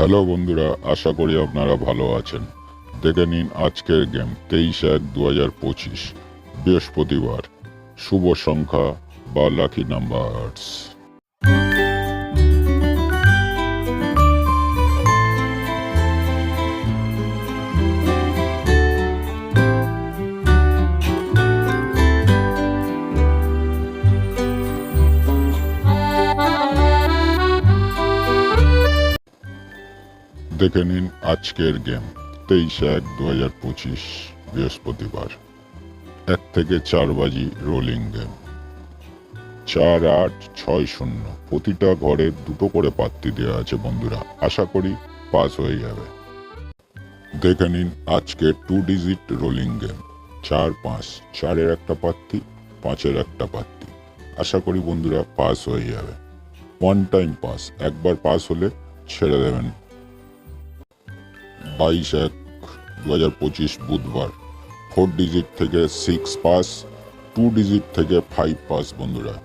Hello বন্ধুরা, আশা করি আপনারা ভালো আছেন। দেখে নিন আজকের গেম 23/1/2025 বৃহস্পতিবার। শুভ সংখ্যা বা লাকি নাম্বারস। দেখে নিন আজকের গেম 23/1/2025 বৃহস্পতিবার। 1 থেকে 4 বাজি রোলিং গেম। 4, 8, 6, 0 প্রতিটা ঘরে দুটো করে পাত্তি দেওয়া আছে বন্ধুরা, আশা করি পাস হয়ে যাবে। দেখে নিন আজকে 2 ডিজিট রোলিং গেম। 4, 5, 4-এর একটা পাত্তি, 5-এর একটা পাত্তি, আশা করি বন্ধুরা পাস হয়ে যাবে। 1 টাইম পাস, একবার পাস হলে ছেড়ে দেবেন। 22/1/2025 বুধবার। 4 ডিজিট থেকে 6 পাস, 2 ডিজিট থেকে 5 পাস বন্ধুরা।